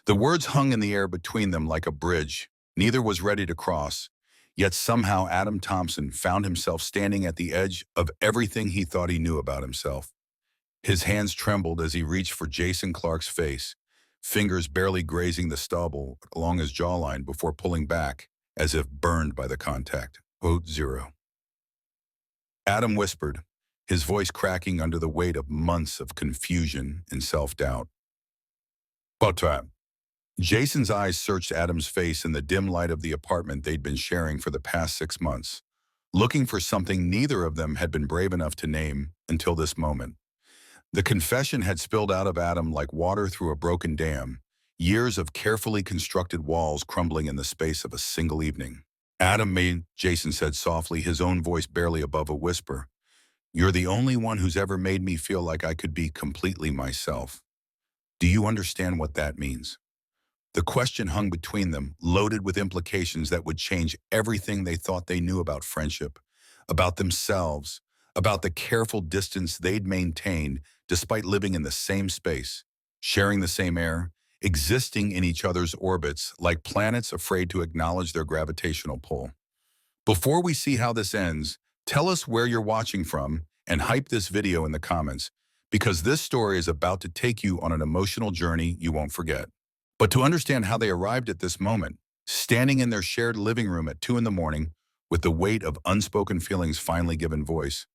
The words hung in the air between them like a bridge. Neither was ready to cross. Yet somehow Adam Thompson found himself standing at the edge of everything he thought he knew about himself. His hands trembled as he reached for Jason Clark's face, fingers barely grazing the stubble along his jawline before pulling back, as if burned by the contact. Quote zero. Adam whispered, his voice cracking under the weight of months of confusion and self-doubt. About time. Jason's eyes searched Adam's face in the dim light of the apartment they'd been sharing for the past 6 months, looking for something neither of them had been brave enough to name until this moment. The confession had spilled out of Adam like water through a broken dam, years of carefully constructed walls crumbling in the space of a single evening. Jason said softly, his own voice barely above a whisper. You're the only one who's ever made me feel like I could be completely myself. Do you understand what that means? The question hung between them, loaded with implications that would change everything they thought they knew about friendship, about themselves, about the careful distance they'd maintained despite living in the same space, sharing the same air, existing in each other's orbits like planets afraid to acknowledge their gravitational pull. Before we see how this ends, tell us where you're watching from and hype this video in the comments, because this story is about to take you on an emotional journey you won't forget. But to understand how they arrived at this moment, standing in their shared living room at 2 in the morning, with the weight of unspoken feelings finally given voice,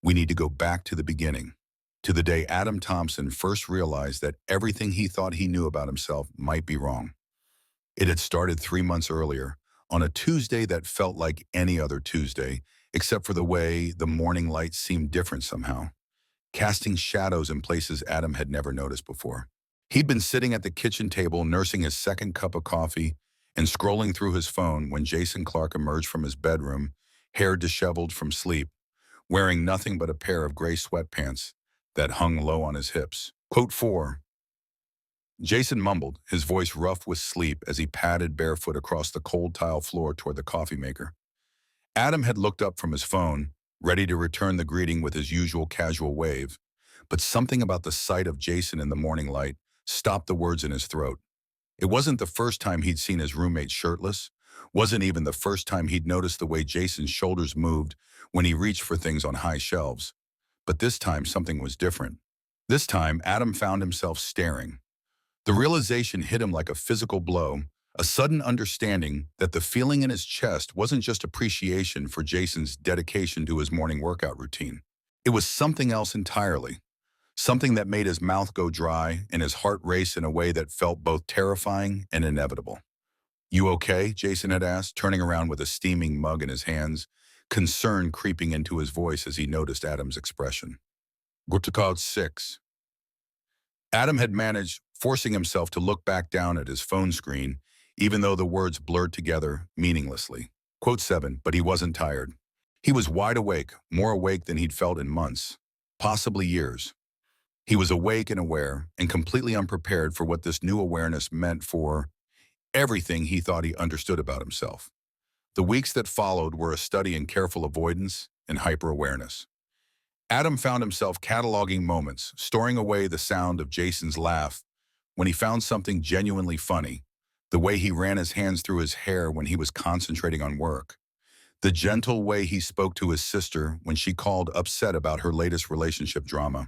we need to go back to the beginning, to the day Adam Thompson first realized that everything he thought he knew about himself might be wrong. It had started 3 months earlier, on a Tuesday that felt like any other Tuesday, except for the way the morning light seemed different somehow, casting shadows in places Adam had never noticed before. He'd been sitting at the kitchen table nursing his second cup of coffee and scrolling through his phone when Jason Clark emerged from his bedroom, hair disheveled from sleep, wearing nothing but a pair of gray sweatpants that hung low on his hips. Quote 4. Jason mumbled, his voice rough with sleep as he padded barefoot across the cold tile floor toward the coffee maker. Adam had looked up from his phone, ready to return the greeting with his usual casual wave, but something about the sight of Jason in the morning light stopped the words in his throat. It wasn't the first time he'd seen his roommate shirtless, wasn't even the first time he'd noticed the way Jason's shoulders moved when he reached for things on high shelves. But this time something was different. This time Adam found himself staring. The realization hit him like a physical blow, a sudden understanding that the feeling in his chest wasn't just appreciation for Jason's dedication to his morning workout routine. It was something else entirely. Something that made his mouth go dry and his heart race in a way that felt both terrifying and inevitable. You okay? Jason had asked, turning around with a steaming mug in his hands, concern creeping into his voice as he noticed Adam's expression. Gutacod 6. Adam had managed, forcing himself to look back down at his phone screen, even though the words blurred together meaninglessly. Quote 7, but he wasn't tired. He was wide awake, more awake than he'd felt in months, possibly years. He was awake and aware, and completely unprepared for what this new awareness meant for everything he thought he understood about himself. The weeks that followed were a study in careful avoidance and hyper-awareness. Adam found himself cataloging moments, storing away the sound of Jason's laugh when he found something genuinely funny, the way he ran his hands through his hair when he was concentrating on work, the gentle way he spoke to his sister when she called upset about her latest relationship drama.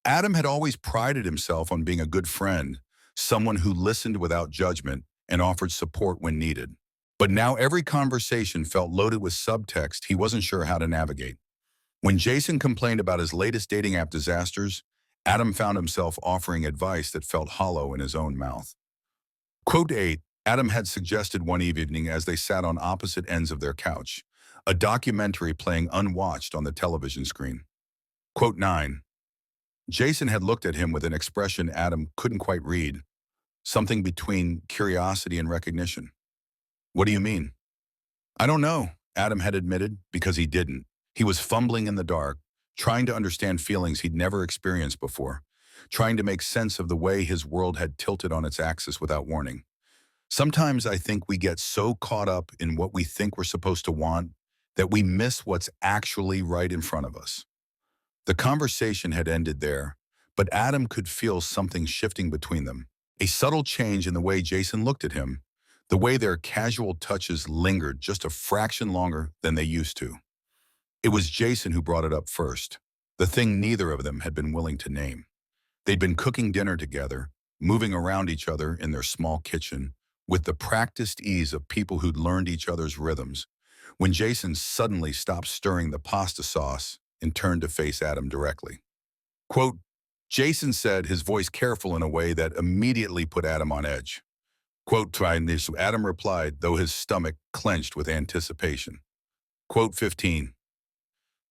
Adam had always prided himself on being a good friend, someone who listened without judgment and offered support when needed. But now every conversation felt loaded with subtext he wasn't sure how to navigate. When Jason complained about his latest dating app disasters, Adam found himself offering advice that felt hollow in his own mouth. Quote 8, Adam had suggested one evening as they sat on opposite ends of their couch, a documentary playing unwatched on the television screen. Quote 9, Jason had looked at him with an expression Adam couldn't quite read, something between curiosity and recognition. What do you mean? I don't know, Adam had admitted, because he didn't. He was fumbling in the dark, trying to understand feelings he'd never experienced before, trying to make sense of the way his world had tilted on its axis without warning. Sometimes I think we get so caught up in what we think we're supposed to want that we miss what's actually right in front of us. The conversation had ended there, but Adam could feel something shifting between them. A subtle change in the way Jason looked at him, the way their casual touches lingered just a fraction longer than they used to. It was Jason who brought it up first, the thing neither of them had been willing to name. They'd been cooking dinner together, moving around each other in their small kitchen, with the practiced ease of people who'd learned each other's rhythms, when Jason suddenly stopped stirring the pasta sauce and turned to face Adam directly. Quote, Jason said, his voice careful in a way that immediately put Adam on edge. Quote, trying this, Adam replied, though his stomach clenched with anticipation. Quote 15.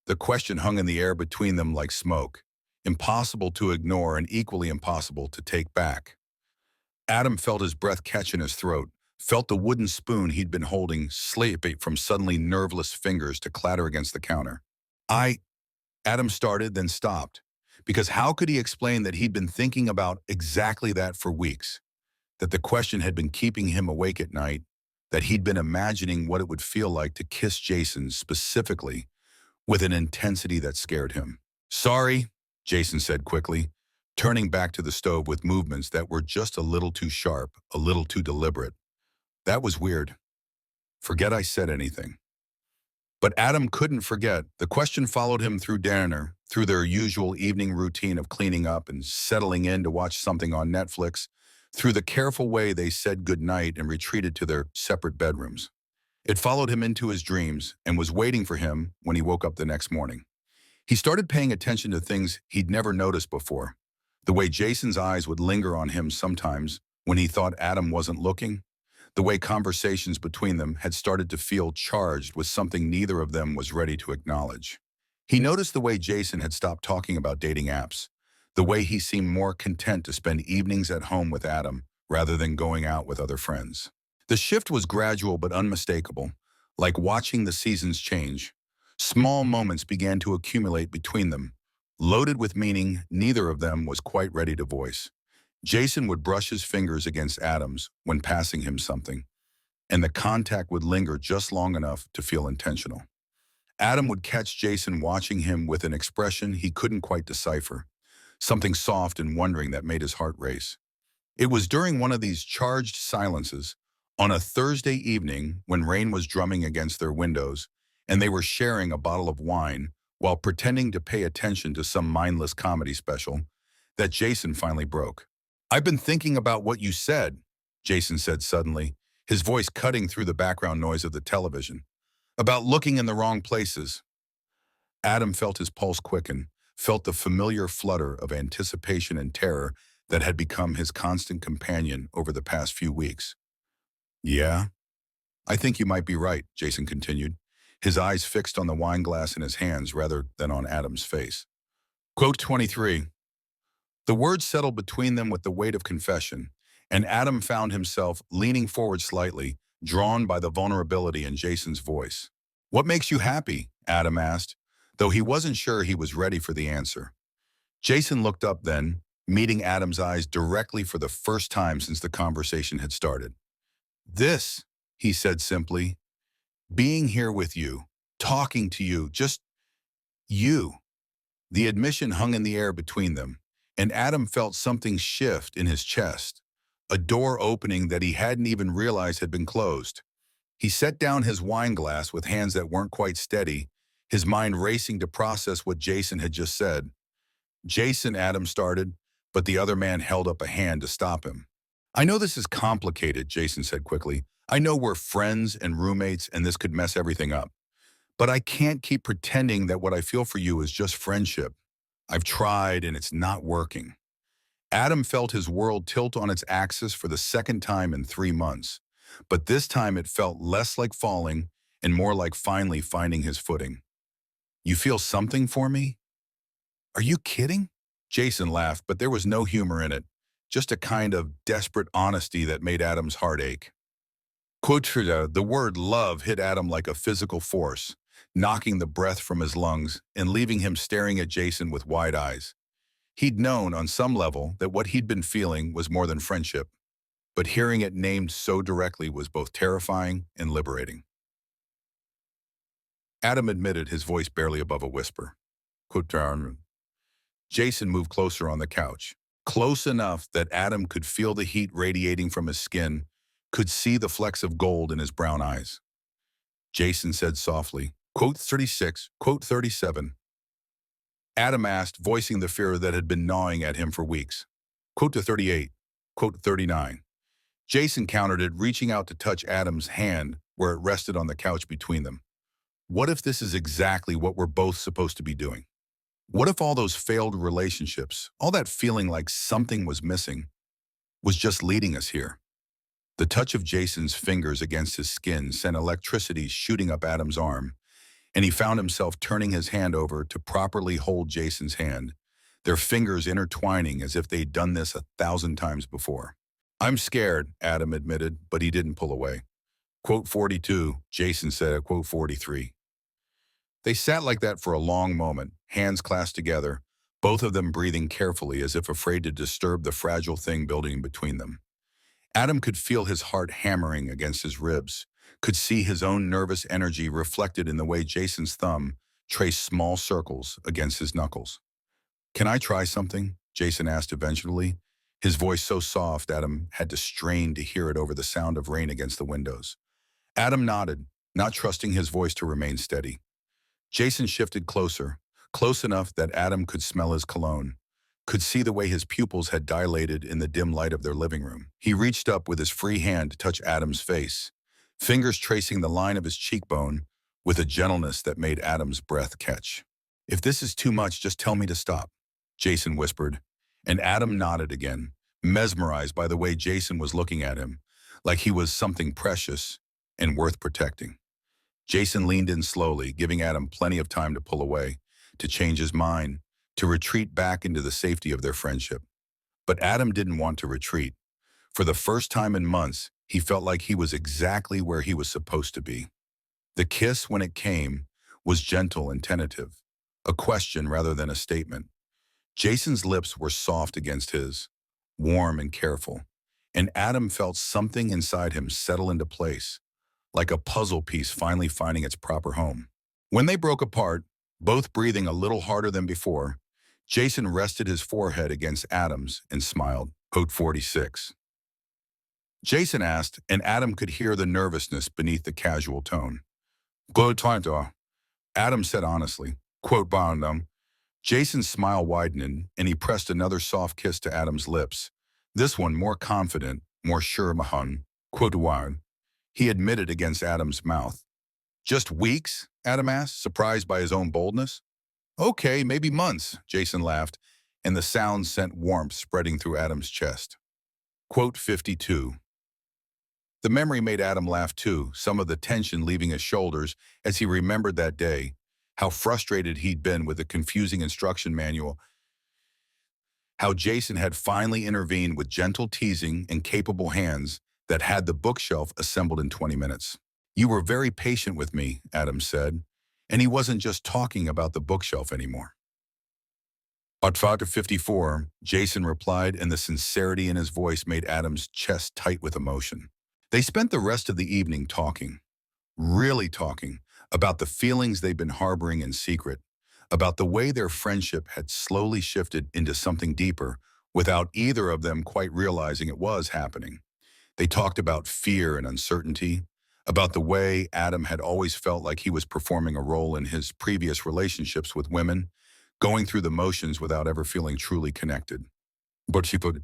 The question hung in the air between them like smoke, impossible to ignore and equally impossible to take back. Adam felt his breath catch in his throat, felt the wooden spoon he'd been holding slip from suddenly nerveless fingers to clatter against the counter. Adam started, then stopped, because how could he explain that he'd been thinking about exactly that for weeks, that the question had been keeping him awake at night, that he'd been imagining what it would feel like to kiss Jason specifically, with an intensity that scared him. Sorry, Jason said quickly, turning back to the stove with movements that were just a little too sharp, a little too deliberate. That was weird. Forget I said anything. But Adam couldn't forget. The question followed him through dinner, through their usual evening routine of cleaning up and settling in to watch something on Netflix, through the careful way they said goodnight and retreated to their separate bedrooms. It followed him into his dreams and was waiting for him when he woke up the next morning. He started paying attention to things he'd never noticed before. The way Jason's eyes would linger on him sometimes when he thought Adam wasn't looking. The way conversations between them had started to feel charged with something neither of them was ready to acknowledge. He noticed the way Jason had stopped talking about dating apps, the way he seemed more content to spend evenings at home with Adam rather than going out with other friends. The shift was gradual but unmistakable, like watching the seasons change. Small moments began to accumulate between them, loaded with meaning neither of them was quite ready to voice. Jason would brush his fingers against Adam's when passing him something, and the contact would linger just long enough to feel intentional. Adam would catch Jason watching him with an expression he couldn't quite decipher, something soft and wondering that made his heart race. It was during one of these charged silences, on a Thursday evening when rain was drumming against their windows, and they were sharing a bottle of wine while pretending to pay attention to some mindless comedy special, that Jason finally broke. I've been thinking about what you said, Jason said suddenly, his voice cutting through the background noise of the television. About looking in the wrong places. Adam felt his pulse quicken, felt the familiar flutter of anticipation and terror that had become his constant companion over the past few weeks. Yeah, I think you might be right, Jason continued, his eyes fixed on the wine glass in his hands rather than on Adam's face. Quote 23. The words settled between them with the weight of confession, and Adam found himself leaning forward slightly, drawn by the vulnerability in Jason's voice. What makes you happy? Adam asked, though he wasn't sure he was ready for the answer. Jason looked up then, meeting Adam's eyes directly for the first time since the conversation had started. This, he said simply, being here with you, talking to you, just you. The admission hung in the air between them, and Adam felt something shift in his chest, a door opening that he hadn't even realized had been closed. He set down his wine glass with hands that weren't quite steady, his mind racing to process what Jason had just said. Jason, Adam started, but the other man held up a hand to stop him. I know this is complicated, Jason said quickly. I know we're friends and roommates and this could mess everything up. But I can't keep pretending that what I feel for you is just friendship. I've tried and it's not working. Adam felt his world tilt on its axis for the second time in 3 months. But this time it felt less like falling and more like finally finding his footing. You feel something for me? Are you kidding? Jason laughed, but there was no humor in it, just a kind of desperate honesty that made Adam's heart ache. Quote, the word love hit Adam like a physical force, knocking the breath from his lungs and leaving him staring at Jason with wide eyes. He'd known on some level that what he'd been feeling was more than friendship, but hearing it named so directly was both terrifying and liberating. Adam admitted, his voice barely above a whisper. Quote, Jason moved closer on the couch. close enough that Adam could feel the heat radiating from his skin, could see the flecks of gold in his brown eyes. Jason said softly, quote 36, quote 37. Adam asked, voicing the fear that had been gnawing at him for weeks. Quote to 38, quote 39. Jason countered it, reaching out to touch Adam's hand where it rested on the couch between them. What if this is exactly what we're both supposed to be doing? What if all those failed relationships, all that feeling like something was missing, was just leading us here? The touch of Jason's fingers against his skin sent electricity shooting up Adam's arm, and he found himself turning his hand over to properly hold Jason's hand, their fingers intertwining as if they'd done this 1,000 times before. I'm scared, Adam admitted, but he didn't pull away. Quote 42, Jason said at quote 43. They sat like that for a long moment, hands clasped together, both of them breathing carefully as if afraid to disturb the fragile thing building between them. Adam could feel his heart hammering against his ribs, could see his own nervous energy reflected in the way Jason's thumb traced small circles against his knuckles. Can I try something? Jason asked eventually, his voice so soft Adam had to strain to hear it over the sound of rain against the windows. Adam nodded, not trusting his voice to remain steady. Jason shifted closer, close enough that Adam could smell his cologne, could see the way his pupils had dilated in the dim light of their living room. He reached up with his free hand to touch Adam's face, fingers tracing the line of his cheekbone with a gentleness that made Adam's breath catch. If this is too much, just tell me to stop, Jason whispered, and Adam nodded again, mesmerized by the way Jason was looking at him, like he was something precious and worth protecting. Jason leaned in slowly, giving Adam plenty of time to pull away, to change his mind, to retreat back into the safety of their friendship. But Adam didn't want to retreat. For the first time in months, he felt like he was exactly where he was supposed to be. The kiss, when it came, was gentle and tentative, a question rather than a statement. Jason's lips were soft against his, warm and careful, and Adam felt something inside him settle into place, like a puzzle piece finally finding its proper home. When they broke apart, both breathing a little harder than before, Jason rested his forehead against Adam's and smiled. Quote 46. Jason asked, and Adam could hear the nervousness beneath the casual tone. Quote 20. Adam said honestly. Quote bound. Jason's smile widened, and he pressed another soft kiss to Adam's lips, this one more confident, more sure. Mahon. Quote one. He admitted against Adam's mouth. Just weeks? Adam asked, surprised by his own boldness. Okay, maybe months, Jason laughed, and the sound sent warmth spreading through Adam's chest. Quote 52. The memory made Adam laugh too, some of the tension leaving his shoulders as he remembered that day, how frustrated he'd been with the confusing instruction manual, how Jason had finally intervened with gentle teasing and capable hands that had the bookshelf assembled in 20 minutes. You were very patient with me, Adam said, and he wasn't just talking about the bookshelf anymore. At 54, Jason replied, and the sincerity in his voice made Adam's chest tight with emotion. They spent the rest of the evening talking, really talking, about the feelings they'd been harboring in secret, about the way their friendship had slowly shifted into something deeper without either of them quite realizing it was happening. They talked about fear and uncertainty, about the way Adam had always felt like he was performing a role in his previous relationships with women, going through the motions without ever feeling truly connected. But she put,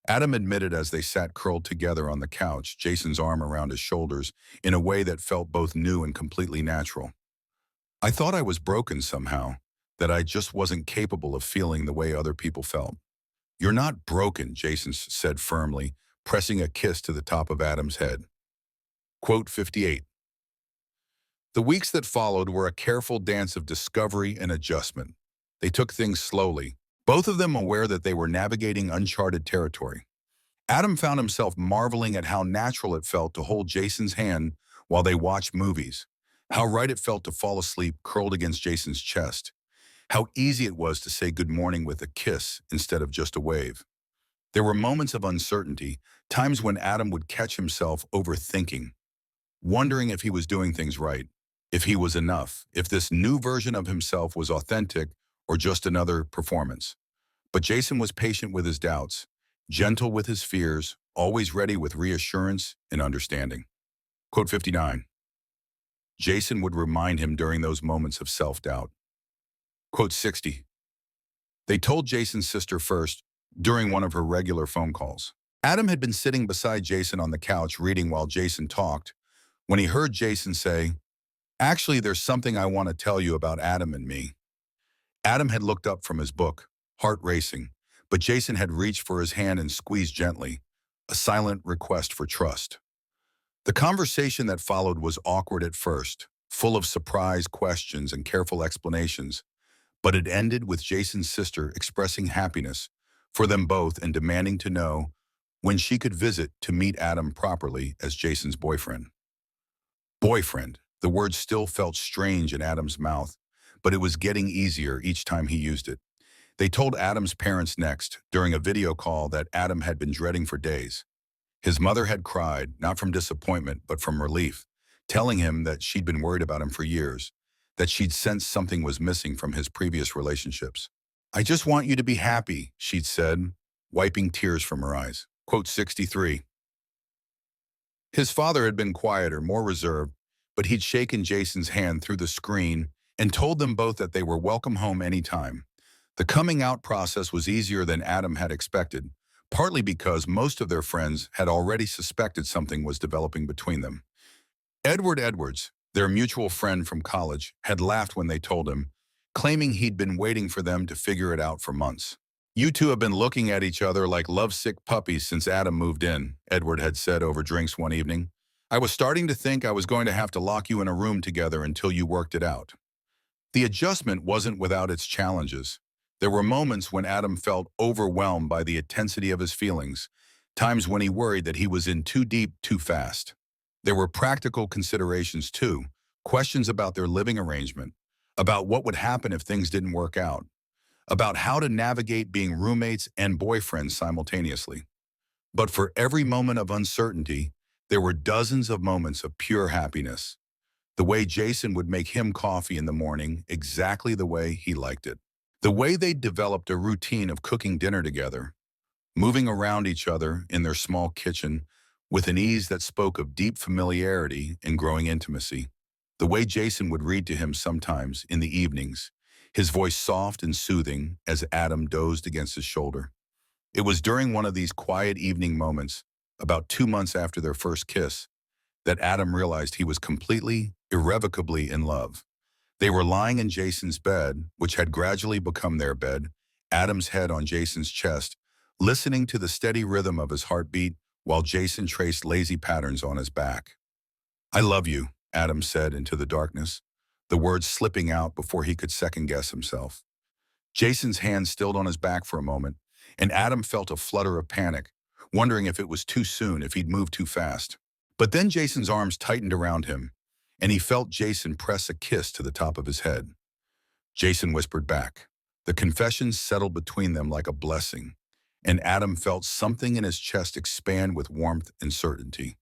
Adam admitted as they sat curled together on the couch, Jason's arm around his shoulders, in a way that felt both new and completely natural. I thought I was broken somehow, that I just wasn't capable of feeling the way other people felt. You're not broken, Jason said firmly, pressing a kiss to the top of Adam's head. Quote 58. The weeks that followed were a careful dance of discovery and adjustment. They took things slowly, both of them aware that they were navigating uncharted territory. Adam found himself marveling at how natural it felt to hold Jason's hand while they watched movies, how right it felt to fall asleep curled against Jason's chest, how easy it was to say good morning with a kiss instead of just a wave. There were moments of uncertainty, times when Adam would catch himself overthinking, wondering if he was doing things right, if he was enough, if this new version of himself was authentic or just another performance. But Jason was patient with his doubts, gentle with his fears, always ready with reassurance and understanding. Quote 59. Jason would remind him during those moments of self-doubt. Quote 60. They told Jason's sister first during one of her regular phone calls. Adam had been sitting beside Jason on the couch reading while Jason talked when he heard Jason say, "Actually, there's something I want to tell you about Adam and me." Adam had looked up from his book, heart racing, but Jason had reached for his hand and squeezed gently, a silent request for trust. The conversation that followed was awkward at first, full of surprise questions and careful explanations, but it ended with Jason's sister expressing happiness for them both and demanding to know when she could visit to meet Adam properly as Jason's boyfriend. Boyfriend, the word still felt strange in Adam's mouth, but it was getting easier each time he used it. They told Adam's parents next, during a video call that Adam had been dreading for days. His mother had cried, not from disappointment, but from relief, telling him that she'd been worried about him for years, that she'd sensed something was missing from his previous relationships. "I just want you to be happy," she'd said, wiping tears from her eyes. Quote 63. His father had been quieter, more reserved, but he'd shaken Jason's hand through the screen and told them both that they were welcome home anytime. The coming out process was easier than Adam had expected, partly because most of their friends had already suspected something was developing between them. Edward Edwards, their mutual friend from college, had laughed when they told him, claiming he'd been waiting for them to figure it out for months. "You two have been looking at each other like lovesick puppies since Adam moved in," Edward had said over drinks one evening. "I was starting to think I was going to have to lock you in a room together until you worked it out." The adjustment wasn't without its challenges. There were moments when Adam felt overwhelmed by the intensity of his feelings, times when he worried that he was in too deep too fast. There were practical considerations too, questions about their living arrangement, about what would happen if things didn't work out, about how to navigate being roommates and boyfriends simultaneously. But for every moment of uncertainty, there were dozens of moments of pure happiness. The way Jason would make him coffee in the morning exactly the way he liked it. The way they developed a routine of cooking dinner together, moving around each other in their small kitchen with an ease that spoke of deep familiarity and growing intimacy. The way Jason would read to him sometimes in the evenings, his voice soft and soothing as Adam dozed against his shoulder. It was during one of these quiet evening moments, about 2 months after their first kiss, that Adam realized he was completely, irrevocably in love. They were lying in Jason's bed, which had gradually become their bed, Adam's head on Jason's chest, listening to the steady rhythm of his heartbeat while Jason traced lazy patterns on his back. "I love you," Adam said into the darkness, the words slipping out before he could second-guess himself. Jason's hand stilled on his back for a moment, and Adam felt a flutter of panic, wondering if it was too soon, if he'd moved too fast. But then Jason's arms tightened around him, and he felt Jason press a kiss to the top of his head. Jason whispered back. The confession settled between them like a blessing, and Adam felt something in his chest expand with warmth and certainty.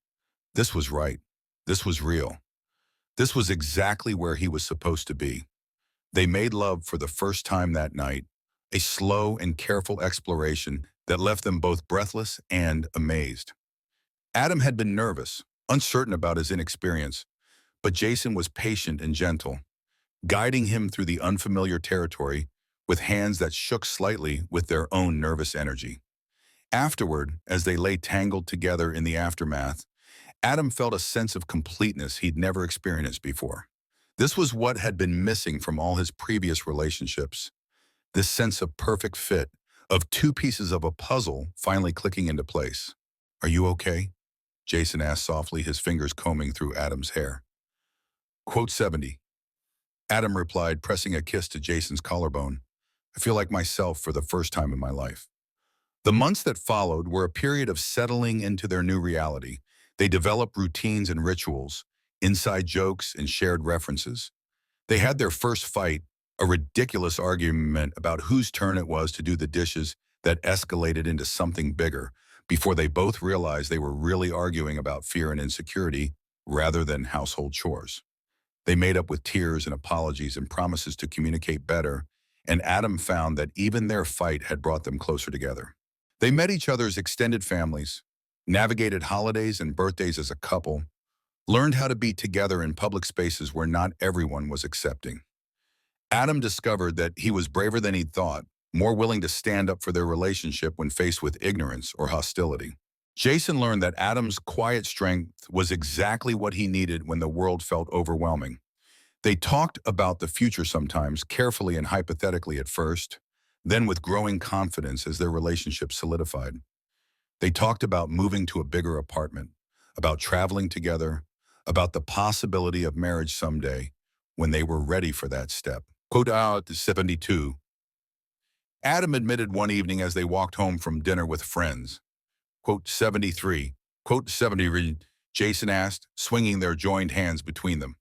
This was right. This was real. This was exactly where he was supposed to be. They made love for the first time that night, a slow and careful exploration that left them both breathless and amazed. Adam had been nervous, uncertain about his inexperience, but Jason was patient and gentle, guiding him through the unfamiliar territory with hands that shook slightly with their own nervous energy. Afterward, as they lay tangled together in the aftermath, Adam felt a sense of completeness he'd never experienced before. This was what had been missing from all his previous relationships. This sense of perfect fit, of two pieces of a puzzle finally clicking into place. "Are you okay?" Jason asked softly, his fingers combing through Adam's hair. Quote 70. Adam replied, pressing a kiss to Jason's collarbone. "I feel like myself for the first time in my life." The months that followed were a period of settling into their new reality. They developed routines and rituals, inside jokes and shared references. They had their first fight, a ridiculous argument about whose turn it was to do the dishes that escalated into something bigger, before they both realized they were really arguing about fear and insecurity rather than household chores. They made up with tears and apologies and promises to communicate better, and Adam found that even their fight had brought them closer together. They met each other's extended families, navigated holidays and birthdays as a couple, learned how to be together in public spaces where not everyone was accepting. Adam discovered that he was braver than he'd thought, more willing to stand up for their relationship when faced with ignorance or hostility. Jason learned that Adam's quiet strength was exactly what he needed when the world felt overwhelming. They talked about the future sometimes, carefully and hypothetically at first, then with growing confidence as their relationship solidified. They talked about moving to a bigger apartment, about traveling together, about the possibility of marriage someday when they were ready for that step. Quote out to 72. Adam admitted one evening as they walked home from dinner with friends. Quote 73. Quote 70. Jason asked, swinging their joined hands between them.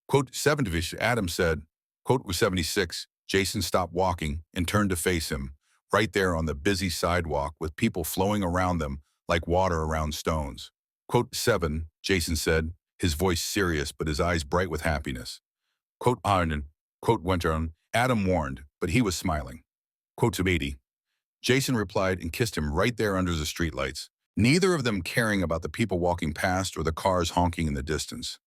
Quote 70. Adam said. Quote 76. Jason stopped walking and turned to face him, right there on the busy sidewalk with people flowing around them like water around stones. Quote 7. Jason said, his voice serious but his eyes bright with happiness. Quote Arnon. Quote went on. Adam warned, but he was smiling. Quote to 80. Jason replied and kissed him right there under the streetlights, neither of them caring about the people walking past or the cars honking in the distance.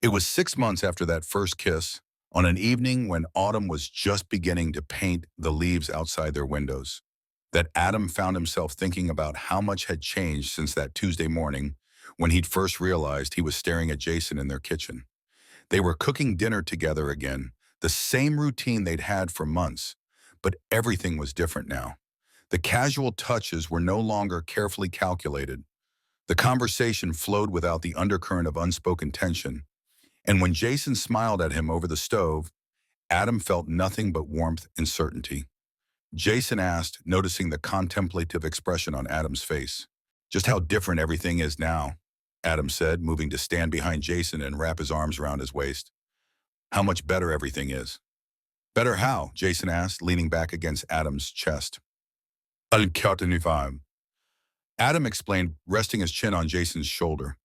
It was 6 months after that first kiss, on an evening when autumn was just beginning to paint the leaves outside their windows, that Adam found himself thinking about how much had changed since that Tuesday morning when he'd first realized he was staring at Jason in their kitchen. They were cooking dinner together again, the same routine they'd had for months, but everything was different now. The casual touches were no longer carefully calculated. The conversation flowed without the undercurrent of unspoken tension. And when Jason smiled at him over the stove, Adam felt nothing but warmth and certainty. Jason asked, noticing the contemplative expression on Adam's face. Just how different everything is now, Adam said, moving to stand behind Jason and wrap his arms around his waist. How much better everything is. Better how? Jason asked, leaning back against Adam's chest. Adam explained, resting his chin on Jason's shoulder.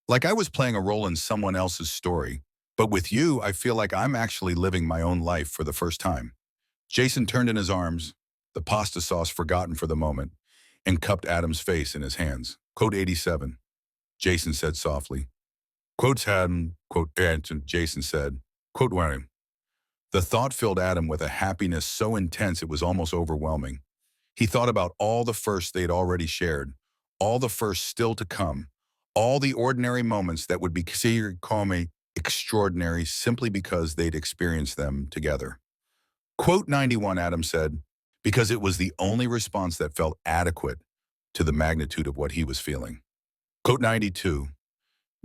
Like I was playing a role in someone else's story, but with you, I feel like I'm actually living my own life for the first time. Jason turned in his arms, the pasta sauce forgotten for the moment, and cupped Adam's face in his hands. Quote 87, Jason said softly. Quotes Adam, quote Anton, Jason said. Quote wearing. The thought filled Adam with a happiness so intense it was almost overwhelming. He thought about all the firsts they'd already shared, all the firsts still to come, all the ordinary moments that would be considered extraordinary simply because they'd experienced them together. Quote 91, Adam said, because it was the only response that felt adequate to the magnitude of what he was feeling. Quote 92,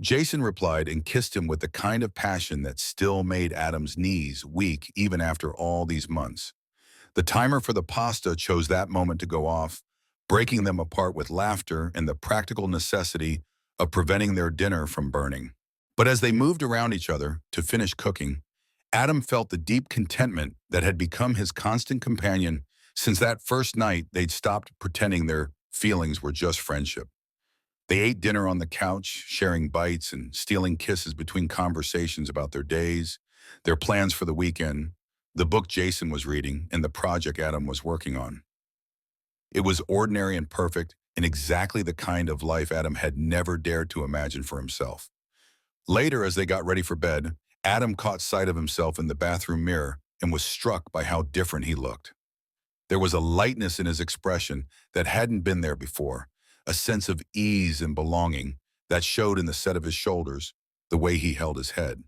Jason replied and kissed him with the kind of passion that still made Adam's knees weak even after all these months. The timer for the pasta chose that moment to go off, breaking them apart with laughter and the practical necessity of preventing their dinner from burning. But as they moved around each other to finish cooking, Adam felt the deep contentment that had become his constant companion since that first night they'd stopped pretending their feelings were just friendship. They ate dinner on the couch, sharing bites and stealing kisses between conversations about their days, their plans for the weekend, the book Jason was reading, and the project Adam was working on. It was ordinary and perfect, and exactly the kind of life Adam had never dared to imagine for himself. Later, as they got ready for bed, Adam caught sight of himself in the bathroom mirror and was struck by how different he looked. There was a lightness in his expression that hadn't been there before, a sense of ease and belonging that showed in the set of his shoulders, the way he held his head.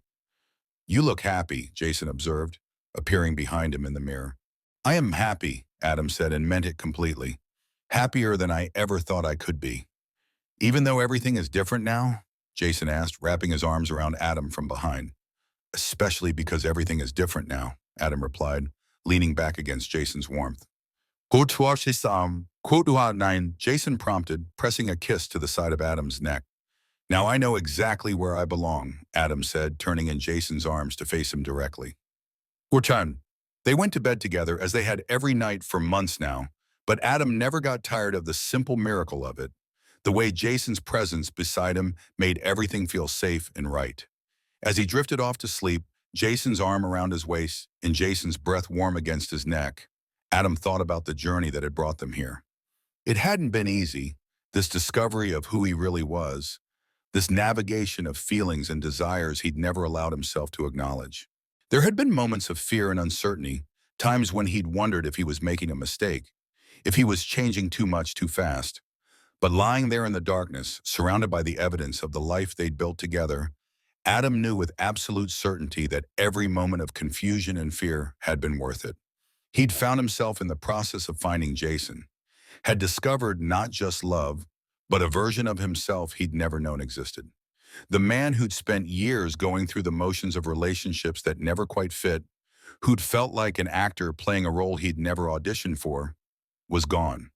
You look happy, Jason observed, appearing behind him in the mirror. I am happy, Adam said, and meant it completely. Happier than I ever thought I could be. Even though everything is different now? Jason asked, wrapping his arms around Adam from behind. Especially because everything is different now, Adam replied, leaning back against Jason's warmth. Quote 9, Jason prompted, pressing a kiss to the side of Adam's neck. Now I know exactly where I belong, Adam said, turning in Jason's arms to face him directly. Urchan. They went to bed together as they had every night for months now, but Adam never got tired of the simple miracle of it. The way Jason's presence beside him made everything feel safe and right. As he drifted off to sleep, Jason's arm around his waist and Jason's breath warm against his neck, Adam thought about the journey that had brought them here. It hadn't been easy, this discovery of who he really was, this navigation of feelings and desires he'd never allowed himself to acknowledge. There had been moments of fear and uncertainty, times when he'd wondered if he was making a mistake, if he was changing too much too fast. But lying there in the darkness, surrounded by the evidence of the life they'd built together, Adam knew with absolute certainty that every moment of confusion and fear had been worth it. He'd found himself in the process of finding Jason, had discovered not just love, but a version of himself he'd never known existed. The man who'd spent years going through the motions of relationships that never quite fit, who'd felt like an actor playing a role he'd never auditioned for, was gone.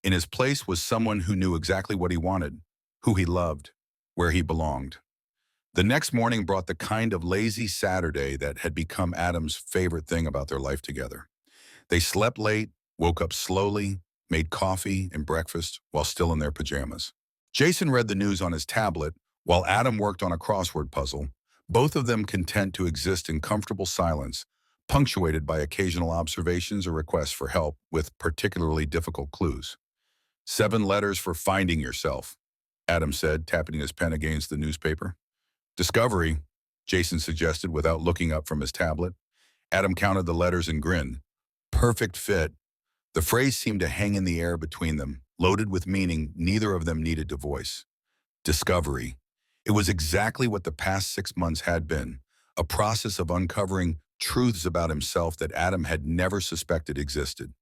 In his place was someone who knew exactly what he wanted, who he loved, where he belonged. The next morning brought the kind of lazy Saturday that had become Adam's favorite thing about their life together. They slept late, woke up slowly, made coffee and breakfast while still in their pajamas. Jason read the news on his tablet while Adam worked on a crossword puzzle, both of them content to exist in comfortable silence, punctuated by occasional observations or requests for help with particularly difficult clues. 7 letters for finding yourself, Adam said, tapping his pen against the newspaper. Discovery, Jason suggested without looking up from his tablet. Adam counted the letters and grinned. Perfect fit. The phrase seemed to hang in the air between them, loaded with meaning neither of them needed to voice. Discovery. It was exactly what the past 6 months had been, a process of uncovering truths about himself that Adam had never suspected existed.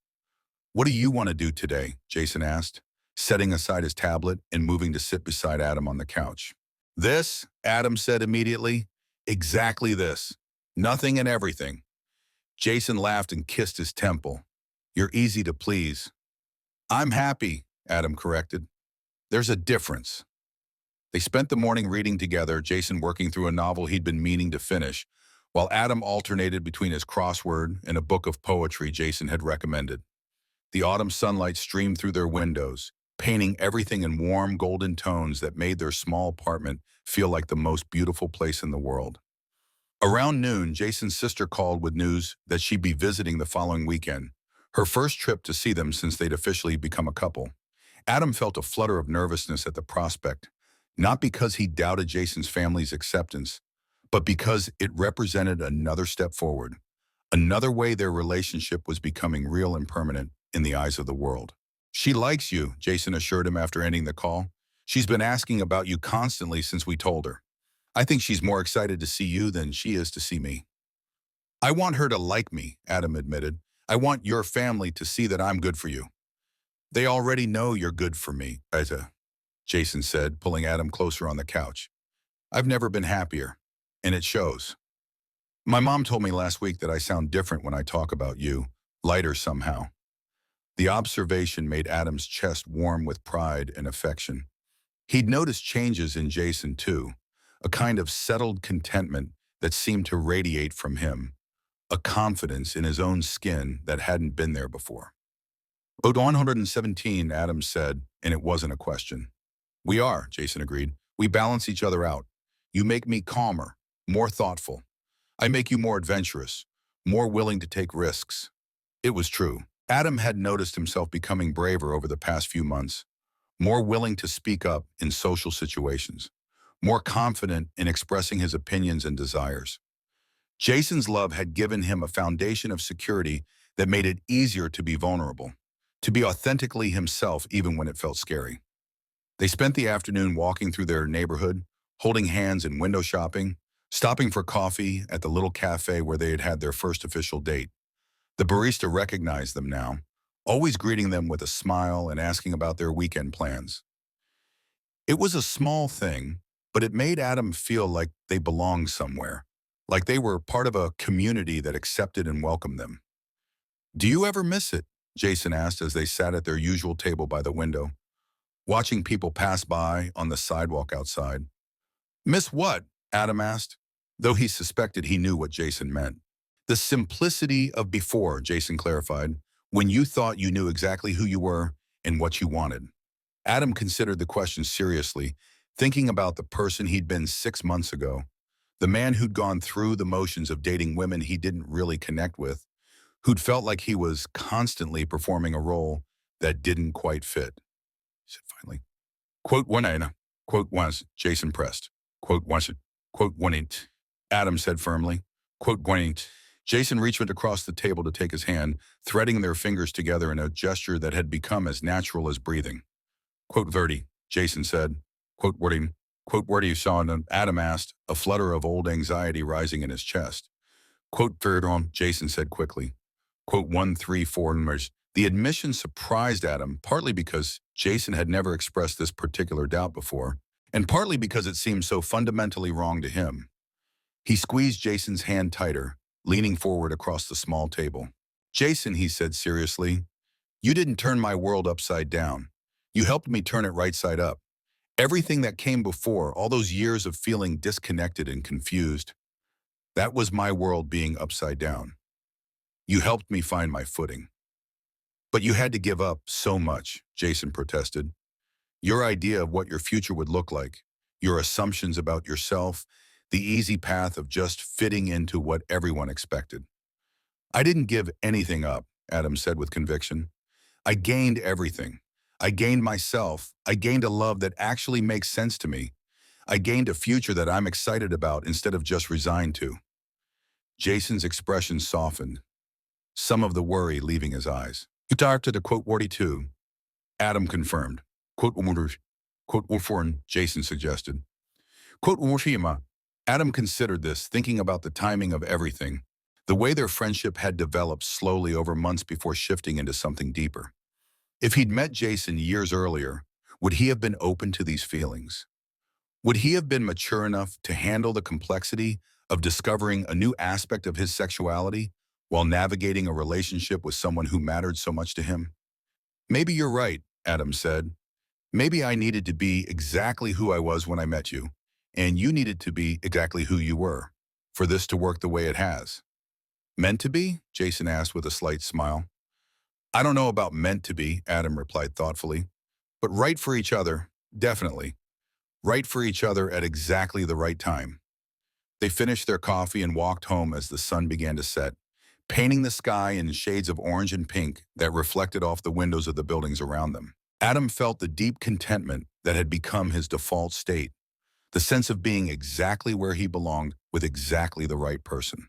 What do you want to do today? Jason asked, setting aside his tablet and moving to sit beside Adam on the couch. This, Adam said immediately. Exactly this. Nothing and everything. Jason laughed and kissed his temple. You're easy to please. I'm happy, Adam corrected. There's a difference. They spent the morning reading together, Jason working through a novel he'd been meaning to finish, while Adam alternated between his crossword and a book of poetry Jason had recommended. The autumn sunlight streamed through their windows, painting everything in warm golden tones that made their small apartment feel like the most beautiful place in the world. Around noon, Jason's sister called with news that she'd be visiting the following weekend, her first trip to see them since they'd officially become a couple. Adam felt a flutter of nervousness at the prospect, not because he doubted Jason's family's acceptance, but because it represented another step forward, another way their relationship was becoming real and permanent in the eyes of the world. She likes you, Jason assured him after ending the call. She's been asking about you constantly since we told her. I think she's more excited to see you than she is to see me. I want her to like me, Adam admitted. I want your family to see that I'm good for you. They already know you're good for me, Jason said, pulling Adam closer on the couch. I've never been happier, and it shows. My mom told me last week that I sound different when I talk about you, lighter somehow. The observation made Adam's chest warm with pride and affection. He'd noticed changes in Jason, too, a kind of settled contentment that seemed to radiate from him, a confidence in his own skin that hadn't been there before. Ode 117, Adam said, and it wasn't a question. We are, Jason agreed. We balance each other out. You make me calmer, more thoughtful. I make you more adventurous, more willing to take risks. It was true. Adam had noticed himself becoming braver over the past few months, more willing to speak up in social situations, more confident in expressing his opinions and desires. Jason's love had given him a foundation of security that made it easier to be vulnerable, to be authentically himself even when it felt scary. They spent the afternoon walking through their neighborhood, holding hands and window shopping, stopping for coffee at the little cafe where they had had their first official date. The barista recognized them now, always greeting them with a smile and asking about their weekend plans. It was a small thing, but it made Adam feel like they belonged somewhere, like they were part of a community that accepted and welcomed them. Do you ever miss it? Jason asked as they sat at their usual table by the window, watching people pass by on the sidewalk outside. Miss what? Adam asked, though he suspected he knew what Jason meant. The simplicity of before, Jason clarified, when you thought you knew exactly who you were and what you wanted. Adam considered the question seriously, thinking about the person he'd been 6 months ago, The man who'd gone through the motions of dating women he didn't really connect with, who'd felt like he was constantly performing a role that didn't quite fit. He said finally, quote one Anna, quote once, Jason pressed. Quote once, quote one ain't. Adam said firmly. Quote one ain't. Jason reached across the table to take his hand, threading their fingers together in a gesture that had become as natural as breathing. Quote Verdi, Jason said. Quote wording. Quote where do you saw him? Adam asked, a flutter of old anxiety rising in his chest. Quote Verdon, Jason said quickly. Quote 134 numbers. The admission surprised Adam, partly because Jason had never expressed this particular doubt before, and partly because it seemed so fundamentally wrong to him. He squeezed Jason's hand tighter, leaning forward across the small table. Jason, he said seriously, you didn't turn my world upside down. You helped me turn it right side up. Everything that came before, all those years of feeling disconnected and confused, that was my world being upside down. You helped me find my footing. But you had to give up so much, Jason protested. Your idea of what your future would look like, your assumptions about yourself, the easy path of just fitting into what everyone expected. I didn't give anything up, Adam said with conviction. I gained everything. I gained myself. I gained a love that actually makes sense to me. I gained a future that I'm excited about instead of just resigned to. Jason's expression softened, some of the worry leaving his eyes. You talked to the quote 42. Adam confirmed. Quote Umuders. Quote Wolforin, Jason suggested. Quote Wolfima. Adam considered this, thinking about the timing of everything, the way their friendship had developed slowly over months before shifting into something deeper. If he'd met Jason years earlier, would he have been open to these feelings? Would he have been mature enough to handle the complexity of discovering a new aspect of his sexuality while navigating a relationship with someone who mattered so much to him? Maybe you're right, Adam said. Maybe I needed to be exactly who I was when I met you, and you needed to be exactly who you were, for this to work the way it has. Meant to be? Jason asked with a slight smile. I don't know about meant to be, Adam replied thoughtfully, but right for each other, definitely. Right for each other at exactly the right time. They finished their coffee and walked home as the sun began to set, painting the sky in shades of orange and pink that reflected off the windows of the buildings around them. Adam felt the deep contentment that had become his default state, the sense of being exactly where he belonged with exactly the right person.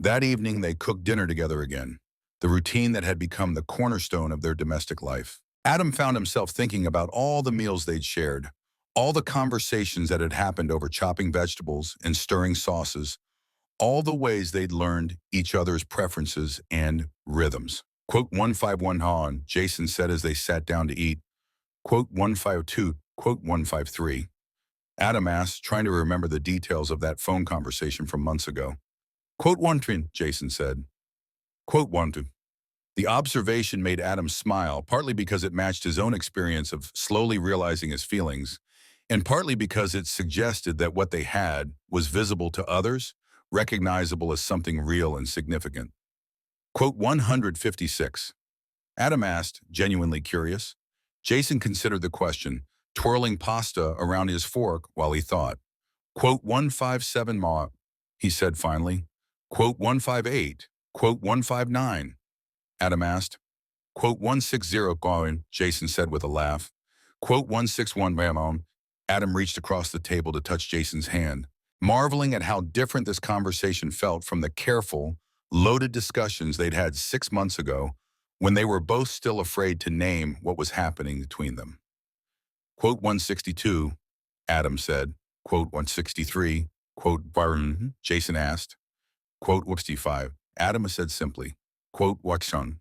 That evening, they cooked dinner together again, the routine that had become the cornerstone of their domestic life. Adam found himself thinking about all the meals they'd shared, all the conversations that had happened over chopping vegetables and stirring sauces, all the ways they'd learned each other's preferences and rhythms. Quote 151 Han, Jason said as they sat down to eat. Quote 152, quote 153. Adam asked, trying to remember the details of that phone conversation from months ago. Quote 1, Jason said. Quote 1. The observation made Adam smile, partly because it matched his own experience of slowly realizing his feelings, and partly because it suggested that what they had was visible to others, recognizable as something real and significant. Quote 156. Adam asked, genuinely curious. Jason considered the question, twirling pasta around his fork while he thought. Quote 157 ma, he said finally. Quote 158. Quote 159. Adam asked. Quote 160 going, Jason said with a laugh. Quote 161 Mamon. Adam reached across the table to touch Jason's hand, marveling at how different this conversation felt from the careful, loaded discussions they'd had 6 months ago when they were both still afraid to name what was happening between them. Quote 162, Adam said. Quote 163, quote Byron, Jason asked. Quote 165, Adam said simply. Quote Wakshun.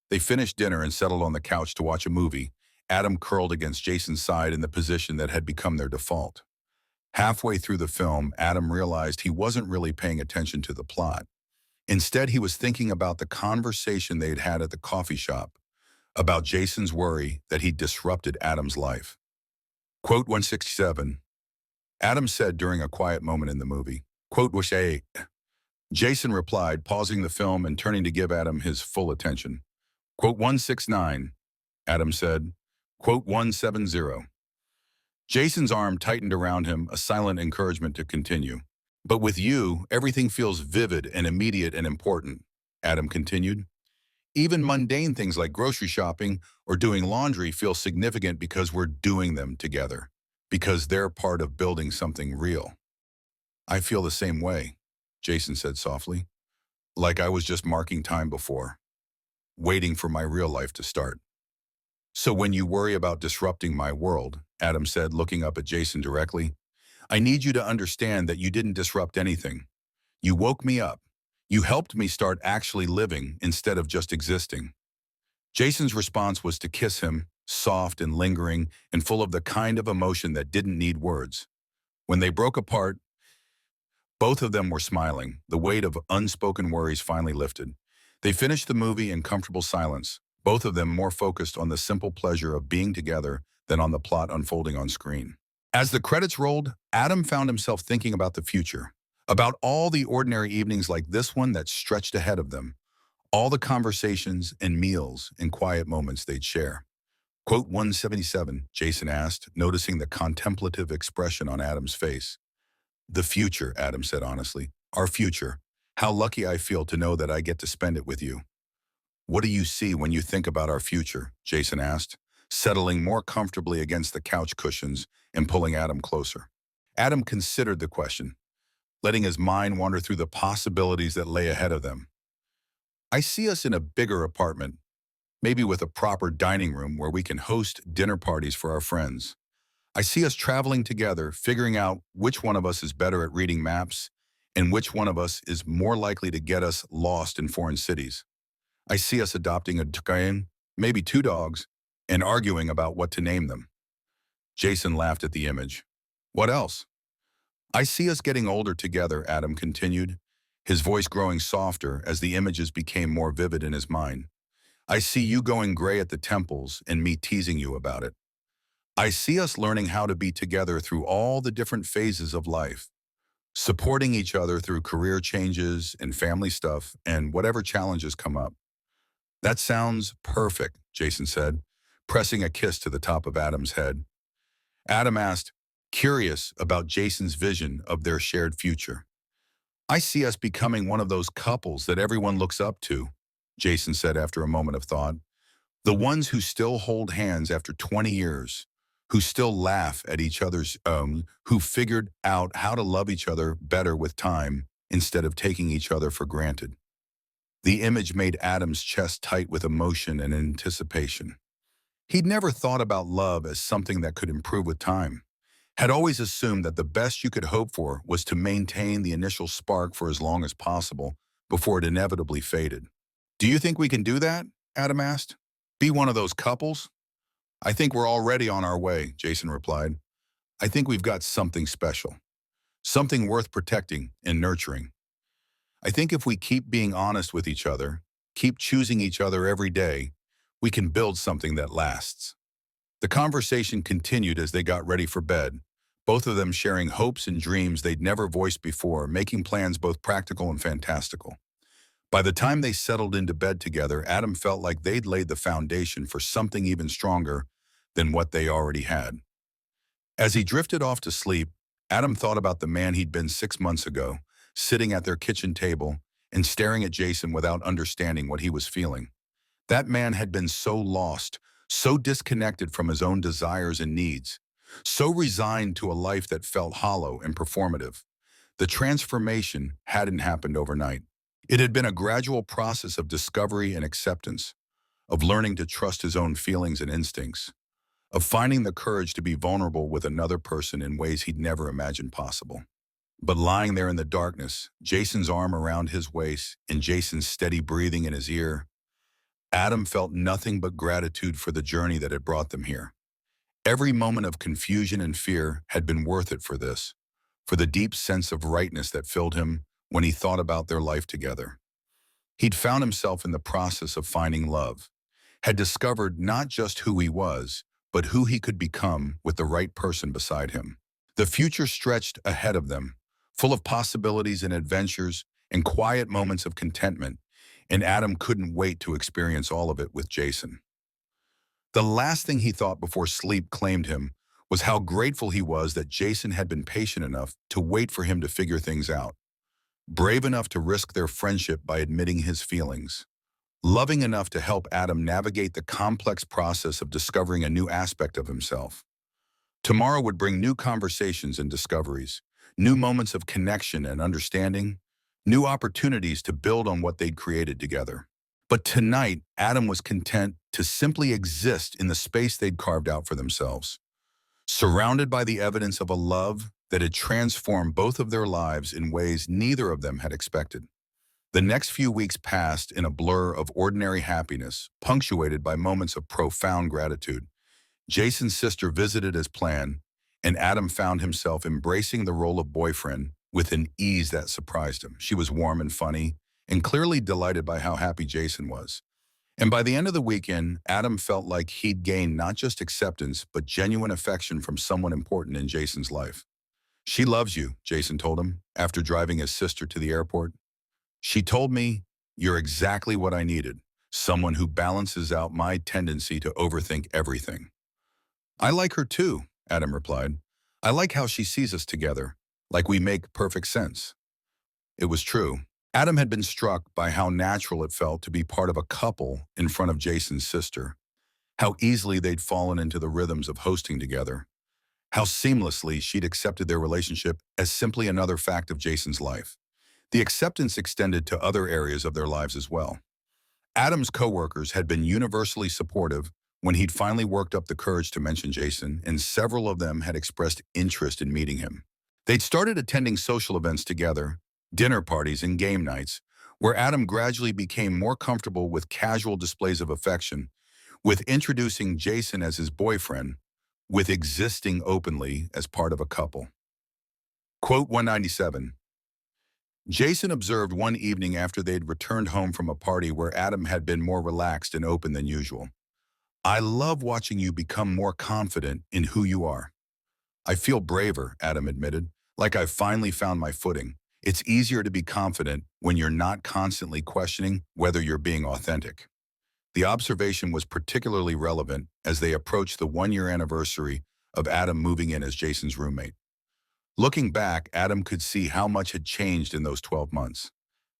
They finished dinner and settled on the couch to watch a movie, Adam curled against Jason's side in the position that had become their default. Halfway through the film, Adam realized he wasn't really paying attention to the plot. Instead, he was thinking about the conversation they'd had at the coffee shop, about Jason's worry that he'd disrupted Adam's life. Quote 167. Adam said during a quiet moment in the movie. Quote Wishay. Jason replied, pausing the film and turning to give Adam his full attention. Quote 169. Adam said. Quote 170. Jason's arm tightened around him, a silent encouragement to continue. But with you, everything feels vivid and immediate and important, Adam continued. Even mundane things like grocery shopping or doing laundry feel significant because we're doing them together, because they're part of building something real. I feel the same way, Jason said softly, like I was just marking time before, waiting for my real life to start. So when you worry about disrupting my world, Adam said, looking up at Jason directly, I need you to understand that you didn't disrupt anything. You woke me up. You helped me start actually living instead of just existing. Jason's response was to kiss him, soft and lingering and full of the kind of emotion that didn't need words. When they broke apart, both of them were smiling. The weight of unspoken worries finally lifted. They finished the movie in comfortable silence, both of them more focused on the simple pleasure of being together than on the plot unfolding on screen. As the credits rolled, Adam found himself thinking about the future, about all the ordinary evenings like this one that stretched ahead of them, all the conversations and meals and quiet moments they'd share. Quote 177, Jason asked, noticing the contemplative expression on Adam's face. The future, Adam said honestly. Our future. How lucky I feel to know that I get to spend it with you. What do you see when you think about our future? Jason asked, settling more comfortably against the couch cushions and pulling Adam closer. Adam considered the question, letting his mind wander through the possibilities that lay ahead of them. I see us in a bigger apartment, maybe with a proper dining room where we can host dinner parties for our friends. I see us traveling together, figuring out which one of us is better at reading maps and which one of us is more likely to get us lost in foreign cities. I see us adopting a dog, maybe two dogs, and arguing about what to name them. Jason laughed at the image. What else? I see us getting older together, Adam continued, his voice growing softer as the images became more vivid in his mind. I see you going gray at the temples and me teasing you about it. I see us learning how to be together through all the different phases of life, supporting each other through career changes and family stuff and whatever challenges come up. That sounds perfect, Jason said, pressing a kiss to the top of Adam's head. Adam asked, curious about Jason's vision of their shared future. I see us becoming one of those couples that everyone looks up to, Jason said after a moment of thought. The ones who still hold hands after 20 years, who still laugh at each other's who figured out how to love each other better with time instead of taking each other for granted. The image made Adam's chest tight with emotion and anticipation. He'd never thought about love as something that could improve with time, had always assumed that the best you could hope for was to maintain the initial spark for as long as possible before it inevitably faded. Do you think we can do that? Adam asked. Be one of those couples? I think we're already on our way, Jason replied. I think we've got something special, something worth protecting and nurturing. I think if we keep being honest with each other, keep choosing each other every day, we can build something that lasts. The conversation continued as they got ready for bed, both of them sharing hopes and dreams they'd never voiced before, making plans both practical and fantastical. By the time they settled into bed together, Adam felt like they'd laid the foundation for something even stronger than what they already had. As he drifted off to sleep, Adam thought about the man he'd been 6 months ago, sitting at their kitchen table and staring at Jason without understanding what he was feeling. That man had been so lost, so disconnected from his own desires and needs, so resigned to a life that felt hollow and performative. The transformation hadn't happened overnight. It had been a gradual process of discovery and acceptance, of learning to trust his own feelings and instincts, of finding the courage to be vulnerable with another person in ways he'd never imagined possible. But lying there in the darkness, Jason's arm around his waist and Jason's steady breathing in his ear, Adam felt nothing but gratitude for the journey that had brought them here. Every moment of confusion and fear had been worth it for this, for the deep sense of rightness that filled him when he thought about their life together. He'd found himself in the process of finding love, had discovered not just who he was, but who he could become with the right person beside him. The future stretched ahead of them, full of possibilities and adventures and quiet moments of contentment, and Adam couldn't wait to experience all of it with Jason. The last thing he thought before sleep claimed him was how grateful he was that Jason had been patient enough to wait for him to figure things out, brave enough to risk their friendship by admitting his feelings, loving enough to help Adam navigate the complex process of discovering a new aspect of himself. Tomorrow would bring new conversations and discoveries, new moments of connection and understanding, new opportunities to build on what they'd created together. But tonight, Adam was content to simply exist in the space they'd carved out for themselves, surrounded by the evidence of a love that had transformed both of their lives in ways neither of them had expected. The next few weeks passed in a blur of ordinary happiness, punctuated by moments of profound gratitude. Jason's sister visited as planned, and Adam found himself embracing the role of boyfriend with an ease that surprised him. She was warm and funny, and clearly delighted by how happy Jason was. And by the end of the weekend, Adam felt like he'd gained not just acceptance, but genuine affection from someone important in Jason's life. "She loves you," Jason told him, after driving his sister to the airport. "She told me, you're exactly what I needed, someone who balances out my tendency to overthink everything." "I like her too," Adam replied. "I like how she sees us together, like we make perfect sense." It was true. Adam had been struck by how natural it felt to be part of a couple in front of Jason's sister, how easily they'd fallen into the rhythms of hosting together, how seamlessly she'd accepted their relationship as simply another fact of Jason's life. The acceptance extended to other areas of their lives as well. Adam's coworkers had been universally supportive when he'd finally worked up the courage to mention Jason, and several of them had expressed interest in meeting him. They'd started attending social events together, dinner parties and game nights, where Adam gradually became more comfortable with casual displays of affection, with introducing Jason as his boyfriend, with existing openly as part of a couple. Quote 197. Jason observed one evening after they'd returned home from a party where Adam had been more relaxed and open than usual. "I love watching you become more confident in who you are." "I feel braver," Adam admitted, "like I've finally found my footing. It's easier to be confident when you're not constantly questioning whether you're being authentic." The observation was particularly relevant as they approached the one-year anniversary of Adam moving in as Jason's roommate. Looking back, Adam could see how much had changed in those 12 months,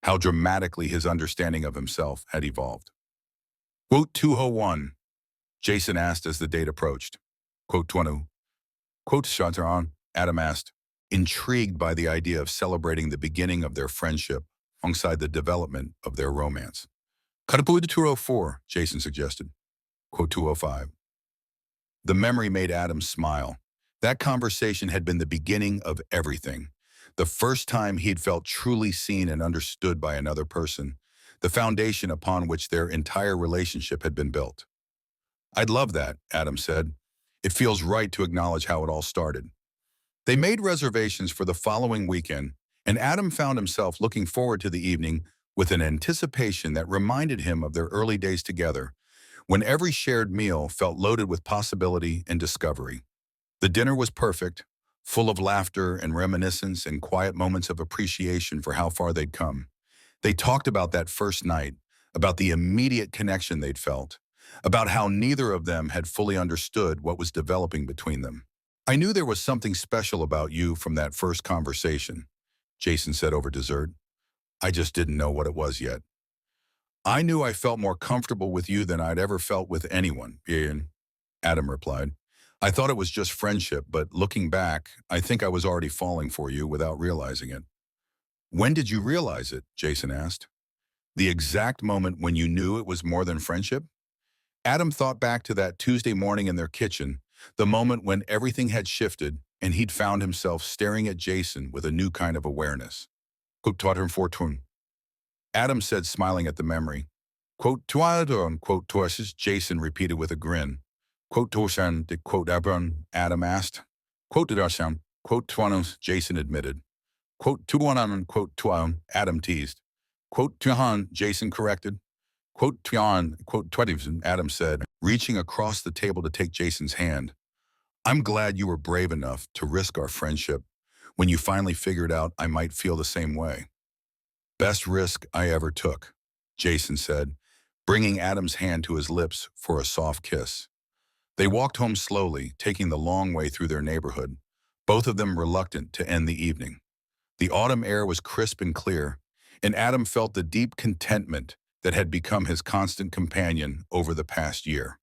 how dramatically his understanding of himself had evolved. Quote 201, Jason asked as the date approached. Quote 20. Quote Shantaran, Adam asked, intrigued by the idea of celebrating the beginning of their friendship alongside the development of their romance. Katapuida 204, Jason suggested. Quote 205. The memory made Adam smile. That conversation had been the beginning of everything. The first time he'd felt truly seen and understood by another person, the foundation upon which their entire relationship had been built. "I'd love that," Adam said. "It feels right to acknowledge how it all started." They made reservations for the following weekend, and Adam found himself looking forward to the evening with an anticipation that reminded him of their early days together, when every shared meal felt loaded with possibility and discovery. The dinner was perfect, full of laughter and reminiscence and quiet moments of appreciation for how far they'd come. They talked about that first night, about the immediate connection they'd felt, about how neither of them had fully understood what was developing between them. "I knew there was something special about you from that first conversation," Jason said over dessert. "I just didn't know what it was yet." "I knew I felt more comfortable with you than I'd ever felt with anyone," Ian, Adam replied. "I thought it was just friendship, but looking back, I think I was already falling for you without realizing it." "When did you realize it?" Jason asked. "The exact moment when you knew it was more than friendship?" Adam thought back to that Tuesday morning in their kitchen, the moment when everything had shifted and he'd found himself staring at Jason with a new kind of awareness. Quote, "Taught fortune," Adam said, smiling at the memory. Quote, "Tuadon," quote, "Torsis," Jason repeated with a grin. Quote, "Torsan," did quote, Abron, Adam asked. Quote, "Didarsam," quote, "Tuanos," Jason admitted. Quote, "Tuanan," quote, "Tuan," Adam teased. Quote, "Tuhan," Jason corrected. Quote, "Tuan," quote, "Twedivson," Adam said, reaching across the table to take Jason's hand. "I'm glad you were brave enough to risk our friendship when you finally figured out I might feel the same way." "Best risk I ever took," Jason said, bringing Adam's hand to his lips for a soft kiss. They walked home slowly, taking the long way through their neighborhood, both of them reluctant to end the evening. The autumn air was crisp and clear, and Adam felt the deep contentment that had become his constant companion over the past year.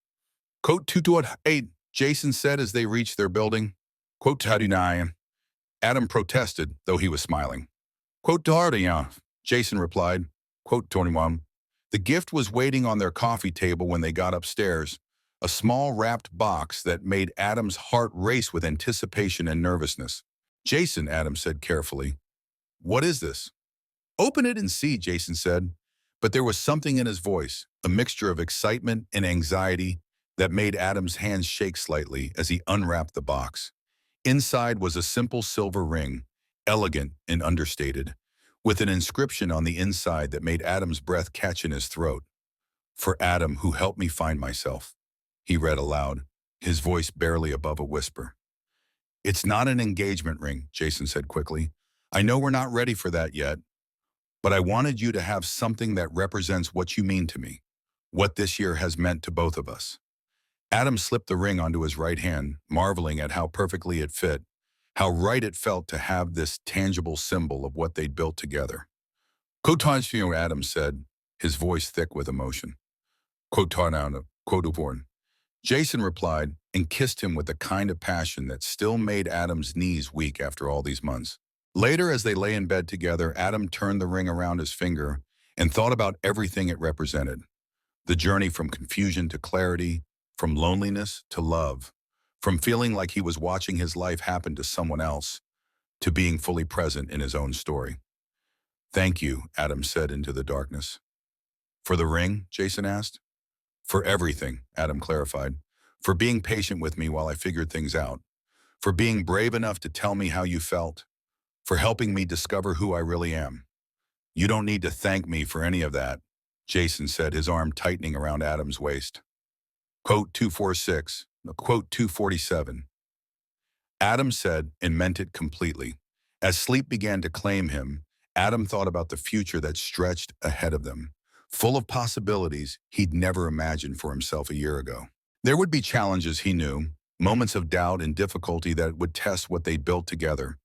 Quote 228, Jason said as they reached their building. Quote 29. Adam protested, though he was smiling. Quote 30, Jason replied. Quote 21. The gift was waiting on their coffee table when they got upstairs, a small wrapped box that made Adam's heart race with anticipation and nervousness. Jason, Adam said carefully. What is this? Open it and see, Jason said. But there was something in his voice, a mixture of excitement and anxiety that made Adam's hands shake slightly as he unwrapped the box. Inside was a simple silver ring, elegant and understated, with an inscription on the inside that made Adam's breath catch in his throat. For Adam, who helped me find myself, he read aloud, his voice barely above a whisper. It's not an engagement ring, Jason said quickly. I know we're not ready for that yet, but I wanted you to have something that represents what you mean to me, what this year has meant to both of us. Adam slipped the ring onto his right hand, marveling at how perfectly it fit, how right it felt to have this tangible symbol of what they'd built together. Kotanshio, Adam said, his voice thick with emotion. Kotanana, Kotuporn. Jason replied and kissed him with the kind of passion that still made Adam's knees weak after all these months. Later, as they lay in bed together, Adam turned the ring around his finger and thought about everything it represented. The journey from confusion to clarity, from loneliness to love, from feeling like he was watching his life happen to someone else, to being fully present in his own story. Thank you, Adam said into the darkness. For the ring? Jason asked. For everything, Adam clarified. For being patient with me while I figured things out. For being brave enough to tell me how you felt. For helping me discover who I really am. You don't need to thank me for any of that, Jason said, his arm tightening around Adam's waist. Quote 246, quote 247. Adam said and meant it completely. As sleep began to claim him, Adam thought about the future that stretched ahead of them, full of possibilities he'd never imagined for himself a year ago. There would be challenges, he knew, moments of doubt and difficulty that would test what they'd built together.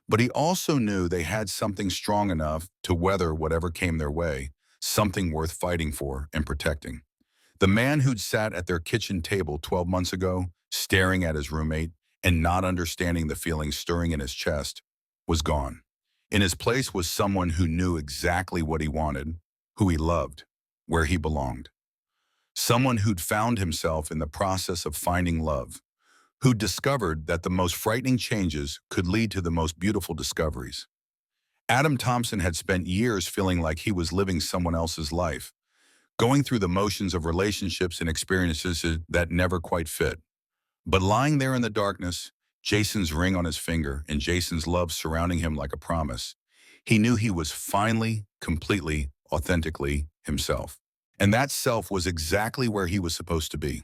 But he also knew they had something strong enough to weather whatever came their way, something worth fighting for and protecting. The man who'd sat at their kitchen table 12 months ago, staring at his roommate and not understanding the feelings stirring in his chest, was gone. In his place was someone who knew exactly what he wanted, who he loved, where he belonged. Someone who'd found himself in the process of finding love, who discovered that the most frightening changes could lead to the most beautiful discoveries. Adam Thompson had spent years feeling like he was living someone else's life, going through the motions of relationships and experiences that never quite fit. But lying there in the darkness, Jason's ring on his finger and Jason's love surrounding him like a promise, he knew he was finally, completely, authentically himself. And that self was exactly where he was supposed to be.